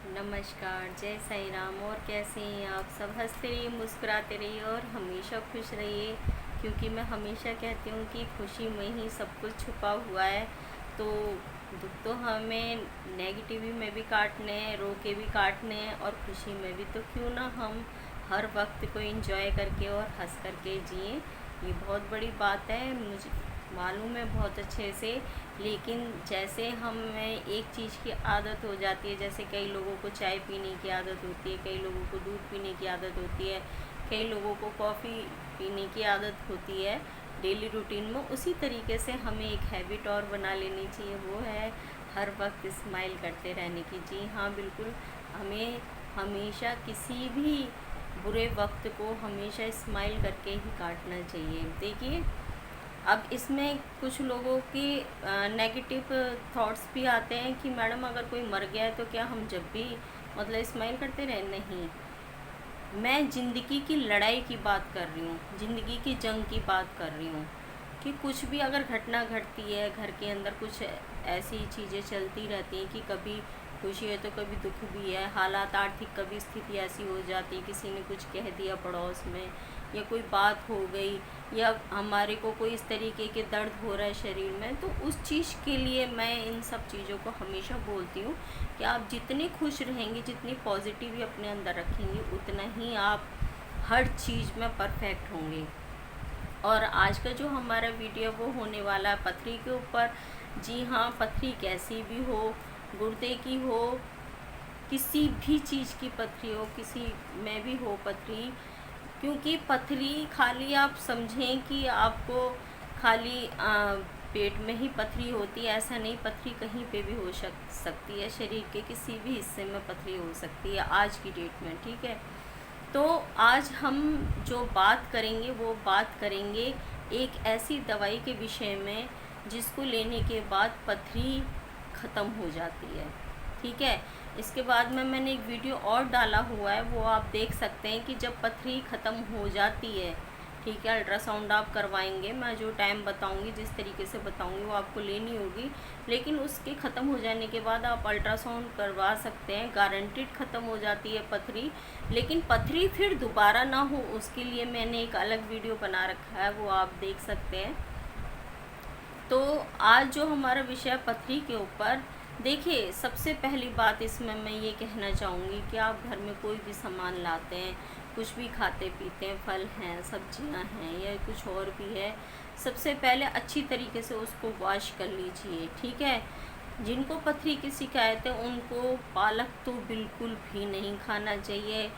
नमस्कार, जय साईं राम। और कैसे हैं आप सब? हंसते रहिए, मुस्कुराते रहिए और हमेशा खुश रहिए, क्योंकि मैं हमेशा कहती हूँ कि खुशी में ही सब कुछ छुपा हुआ है। तो दुख तो हमें नेगेटिव में भी काटने हैं, रो के भी काटने हैं, और खुशी में भी। तो क्यों ना हम हर वक्त को एंजॉय करके और हंस करके जिए। ये बहुत बड़ी बात है, मुझे मालूम है बहुत अच्छे से। लेकिन जैसे हमें एक चीज़ की आदत हो जाती है, जैसे कई लोगों को चाय पीने की आदत होती है, कई लोगों को दूध पीने की आदत होती है, कई लोगों को कॉफ़ी पीने की आदत होती है डेली रूटीन में। उसी तरीके से हमें एक हैबिट और बना लेनी चाहिए, वो है हर वक्त स्माइल करते रहने की। जी हाँ, बिल्कुल। हमें हमेशा किसी भी बुरे वक्त को हमेशा स्माइल करके ही काटना चाहिए। देखिए, अब इसमें कुछ लोगों की नेगेटिव थॉट्स भी आते हैं कि मैडम अगर कोई मर गया है तो क्या हम जब भी मतलब स्माइल करते रहें? नहीं, मैं ज़िंदगी की लड़ाई की बात कर रही हूँ, ज़िंदगी की जंग की बात कर रही हूँ। कि कुछ भी अगर घटना घटती है घर के अंदर, कुछ ऐसी चीज़ें चलती रहती हैं कि कभी खुशी है तो कभी दुख भी है। हालात आर्थिक कभी स्थिति ऐसी हो जाती है, किसी ने कुछ कह दिया पड़ोस में, या कोई बात हो गई, या हमारे को कोई इस तरीके के दर्द हो रहा है शरीर में, तो उस चीज़ के लिए मैं इन सब चीज़ों को हमेशा बोलती हूँ कि आप जितने खुश रहेंगे, जितनी पॉजिटिव अपने अंदर रखेंगे, उतना ही आप हर चीज़ में परफेक्ट होंगे। और आज का जो हमारा वीडियो वो होने वाला है पथरी के ऊपर। जी हाँ, पथरी कैसी भी हो, गुर्दे की हो, किसी भी चीज़ की पथरी हो, किसी में भी हो पथरी। क्योंकि पथरी खाली आप समझें कि आपको खाली पेट में ही पथरी होती है, ऐसा नहीं। पथरी कहीं पे भी हो सकती है, शरीर के किसी भी हिस्से में पथरी हो सकती है आज की डेट में, ठीक है। तो आज हम जो बात करेंगे वो बात करेंगे एक ऐसी दवाई के विषय में जिसको लेने के बाद पथरी ख़त्म हो जाती है, ठीक है। इसके बाद में मैंने एक वीडियो और डाला हुआ है, वो आप देख सकते हैं कि जब पथरी ख़त्म हो जाती है, ठीक है, अल्ट्रासाउंड आप करवाएंगे। मैं जो टाइम बताऊंगी, जिस तरीके से बताऊंगी, वो आपको लेनी होगी। लेकिन उसके ख़त्म हो जाने के बाद आप अल्ट्रासाउंड करवा सकते हैं, गारंटीड ख़त्म हो जाती है पथरी। लेकिन पथरी फिर दोबारा ना हो, उसके लिए मैंने एक अलग वीडियो बना रखा है, वो आप देख सकते हैं। तो आज जो हमारा विषय है पथरी के ऊपर, देखिए, सबसे पहली बात इसमें मैं ये कहना चाहूँगी कि आप घर में कोई भी सामान लाते हैं, कुछ भी खाते पीते हैं, फल हैं, सब्जियां हैं, या कुछ और भी है, सबसे पहले अच्छी तरीके से उसको वॉश कर लीजिए, ठीक है। जिनको पथरी की शिकायत है उनको पालक तो बिल्कुल भी नहीं खाना चाहिए,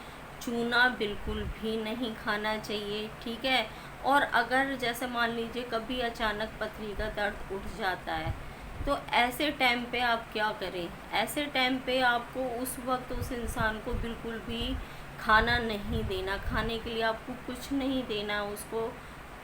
चूना बिल्कुल भी नहीं खाना चाहिए, ठीक है। और अगर जैसे मान लीजिए कभी अचानक पथरी का दर्द उठ जाता है, तो ऐसे टाइम पे आप क्या करें? ऐसे टाइम पे आपको उस वक्त उस इंसान को बिल्कुल भी खाना नहीं देना, खाने के लिए आपको कुछ नहीं देना उसको।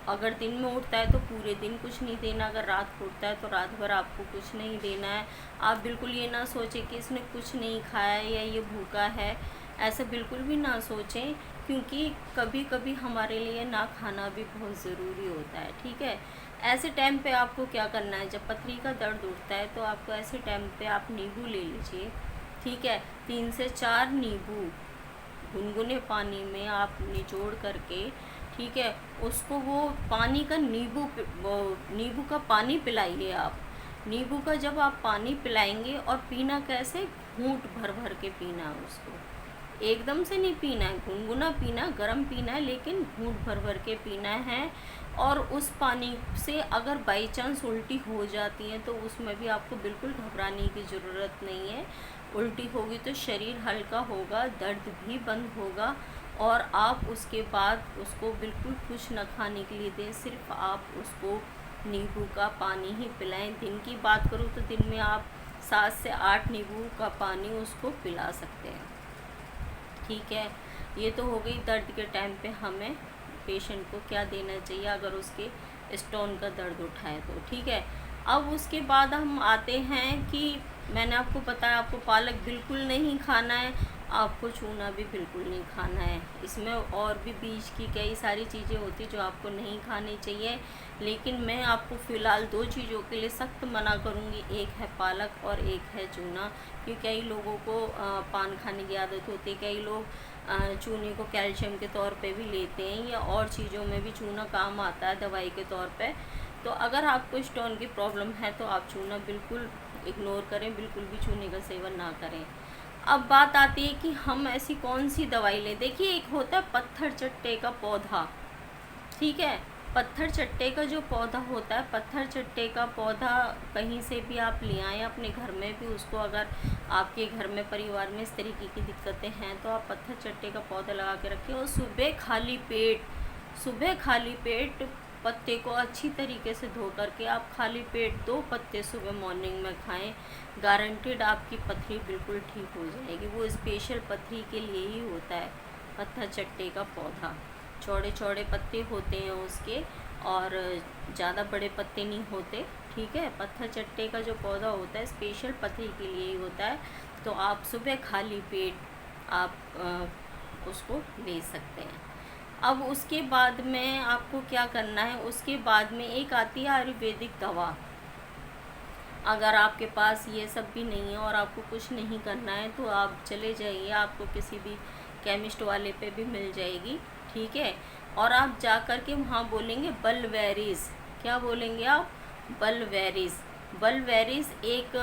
अगर दिन में उठता है तो पूरे दिन कुछ नहीं देना, अगर रात को उठता है तो रात भर आपको कुछ नहीं देना है। आप बिल्कुल ये ना सोचें कि इसने कुछ नहीं खाया है या ये भूखा है, ऐसा बिल्कुल भी ना सोचें, क्योंकि कभी कभी हमारे लिए ना खाना भी बहुत ज़रूरी होता है, ठीक है। ऐसे टाइम पे आपको क्या करना है, जब पथरी का दर्द उठता है तो आपको ऐसे टाइम पे आप नींबू ले लीजिए, ठीक है। 3 से 4 नींबू गुनगुने पानी में आप निचोड़ करके, ठीक है, उसको वो पानी का नींबू का पानी पिलाइए आप। नींबू का जब आप पानी पिलाएंगे, और पीना कैसे, घूंट भर भर के पीना है उसको, एकदम से नहीं पीना है, गुनगुना पीना, गर्म पीना है, लेकिन घूंट भर भर के पीना है। और उस पानी से अगर बाई चांस उल्टी हो जाती है तो उसमें भी आपको बिल्कुल घबराने की ज़रूरत नहीं है। उल्टी होगी तो शरीर हल्का होगा, दर्द भी बंद होगा, और आप उसके बाद उसको बिल्कुल कुछ न खाने के लिए दें, सिर्फ आप उसको नींबू का पानी ही पिलाएं। दिन की बात करूँ तो दिन में आप 7 से 8 नींबू का पानी उसको पिला सकते हैं, ठीक है। ये तो हो गई दर्द के टाइम पे हमें पेशेंट को क्या देना चाहिए अगर उसके स्टोन का दर्द उठाए तो, ठीक है। अब उसके बाद हम आते हैं कि मैंने आपको बताया आपको पालक बिल्कुल नहीं खाना है। आपको चूना भी बिल्कुल नहीं खाना है। इसमें और भी बीज की कई सारी चीज़ें होती जो आपको नहीं खानी चाहिए, लेकिन मैं आपको फ़िलहाल 2 चीज़ों के लिए सख्त मना करूँगी, एक है पालक और एक है चूना। क्योंकि कई लोगों को पान खाने की आदत होती है, कई लोग चूने को कैल्शियम के तौर पे भी लेते हैं, या और चीज़ों में भी चूना काम आता है दवाई के तौर पे। तो अगर आपको स्टोन की प्रॉब्लम है तो आप चूना बिल्कुल इग्नोर करें, बिल्कुल भी चूने का सेवन ना करें। अब बात आती है कि हम ऐसी कौन सी दवाई लें। देखिए, एक होता है पत्थर चट्टे का पौधा, ठीक है। पत्थर चट्टे का जो पौधा होता है, पत्थर चट्टे का पौधा कहीं से भी आप ले आएँ, अपने घर में भी उसको, अगर आपके घर में परिवार में इस तरीके की दिक्कतें हैं तो आप पत्थर चट्टे का पौधा लगा के रखें, और सुबह खाली पेट पत्ते को अच्छी तरीके से धो करके आप खाली पेट 2 पत्ते सुबह मॉर्निंग में खाएं। गारंटेड आपकी पथरी बिल्कुल ठीक हो जाएगी। वो स्पेशल पथरी के लिए ही होता है पत्थर चट्टे का पौधा। चौड़े चौड़े पत्ते होते हैं उसके, और ज़्यादा बड़े पत्ते नहीं होते, ठीक है। पत्थर चट्टे का जो पौधा होता है स्पेशल पथरी के लिए ही होता है। तो आप सुबह खाली पेट आप उसको ले सकते हैं। अब उसके बाद में आपको क्या करना है, उसके बाद में एक आती है आयुर्वेदिक दवा। अगर आपके पास ये सब भी नहीं है और आपको कुछ नहीं करना है तो आप चले जाइए, आपको किसी भी केमिस्ट वाले पे भी मिल जाएगी, ठीक है। और आप जा कर के वहाँ बोलेंगे बलवेरिस। क्या बोलेंगे आप? बलवेरिस। बलवेरिस एक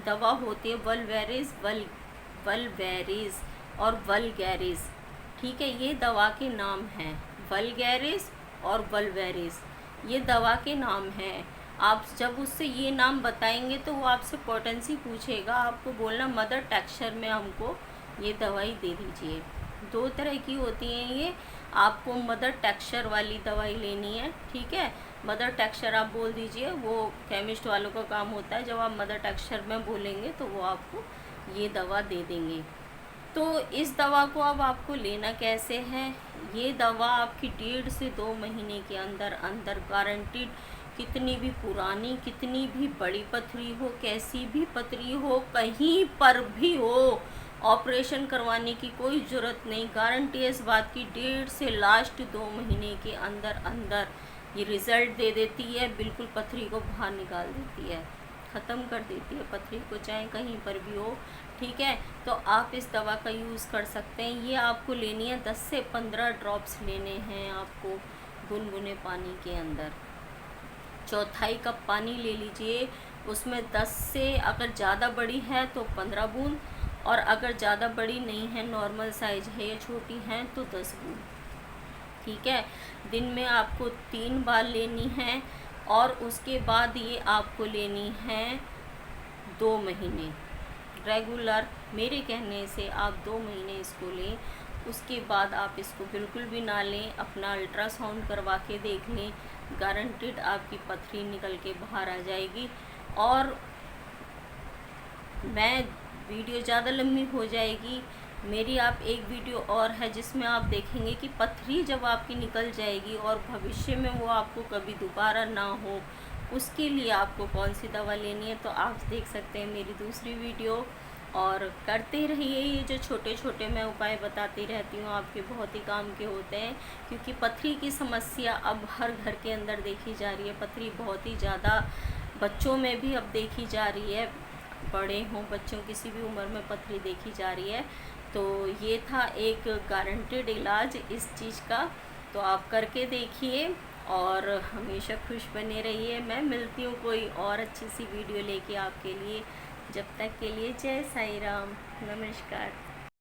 दवा होती है, वल्वेरिस और वल्गैरिस, ठीक है। ये दवा के नाम हैं, वल्गैरिस और वल्वेरिस, ये दवा के नाम हैं। आप जब उससे ये नाम बताएंगे तो वो आपसे पोटेंसी पूछेगा, आपको बोलना मदर टेक्सचर में हमको ये दवाई दे दीजिए। 2 तरह की होती हैं ये, आपको मदर टेक्सचर वाली दवाई लेनी है, ठीक है। मदर टेक्सचर आप बोल दीजिए, वो केमिस्ट वालों का काम होता है। जब आप मदर टेक्सचर में बोलेंगे तो वो आपको ये दवा दे देंगे। तो इस दवा को अब आपको लेना कैसे है, ये दवा आपकी 1.5 से 2 महीने के अंदर अंदर गारंटीड, कितनी भी पुरानी, कितनी भी बड़ी पथरी हो, कैसी भी पथरी हो, कहीं पर भी हो, ऑपरेशन करवाने की कोई ज़रूरत नहीं। गारंटी है इस बात की, 1.5 से लास्ट 2 महीने के अंदर अंदर ये रिज़ल्ट दे देती है। बिल्कुल पथरी को बाहर निकाल देती है, ख़त्म कर देती है पथरी को, चाहे कहीं पर भी हो, ठीक है। तो आप इस दवा का यूज़ कर सकते हैं। ये आपको लेनी है, 10 से 15 ड्रॉप्स लेने हैं आपको गुनगुने पानी के अंदर। 1/4 कप पानी ले लीजिए, उसमें 10 से, अगर ज़्यादा बड़ी है तो 15 बूंद, और अगर ज़्यादा बड़ी नहीं है, नॉर्मल साइज़ है या छोटी हैं तो 10 बूंद, ठीक है। दिन में आपको 3 बार लेनी है, और उसके बाद ये आपको लेनी है 2 महीने रेगुलर। मेरे कहने से आप 2 महीने इसको लें, उसके बाद आप इसको बिल्कुल भी ना लें। अपना अल्ट्रासाउंड करवा के देख लें, गारंटेड आपकी पथरी निकल के बाहर आ जाएगी। और मैं वीडियो ज़्यादा लंबी हो जाएगी मेरी, आप एक वीडियो और है जिसमें आप देखेंगे कि पथरी जब आपकी निकल जाएगी और भविष्य में वो आपको कभी दोबारा ना हो, उसके लिए आपको कौन सी दवा लेनी है, तो आप देख सकते हैं मेरी दूसरी वीडियो। और करते रहिए, ये जो छोटे छोटे मैं उपाय बताती रहती हूँ आपके बहुत ही काम के होते हैं। क्योंकि पथरी की समस्या अब हर घर के अंदर देखी जा रही है। पथरी बहुत ही ज़्यादा बच्चों में भी अब देखी जा रही है, बड़े हों बच्चों, किसी भी उम्र में पथरी देखी जा रही है। तो ये था एक गारंटेड इलाज इस चीज़ का, तो आप करके देखिए और हमेशा खुश बने रहिए। मैं मिलती हूँ कोई और अच्छी सी वीडियो लेके आपके लिए। जब तक के लिए जय साईं राम, नमस्कार।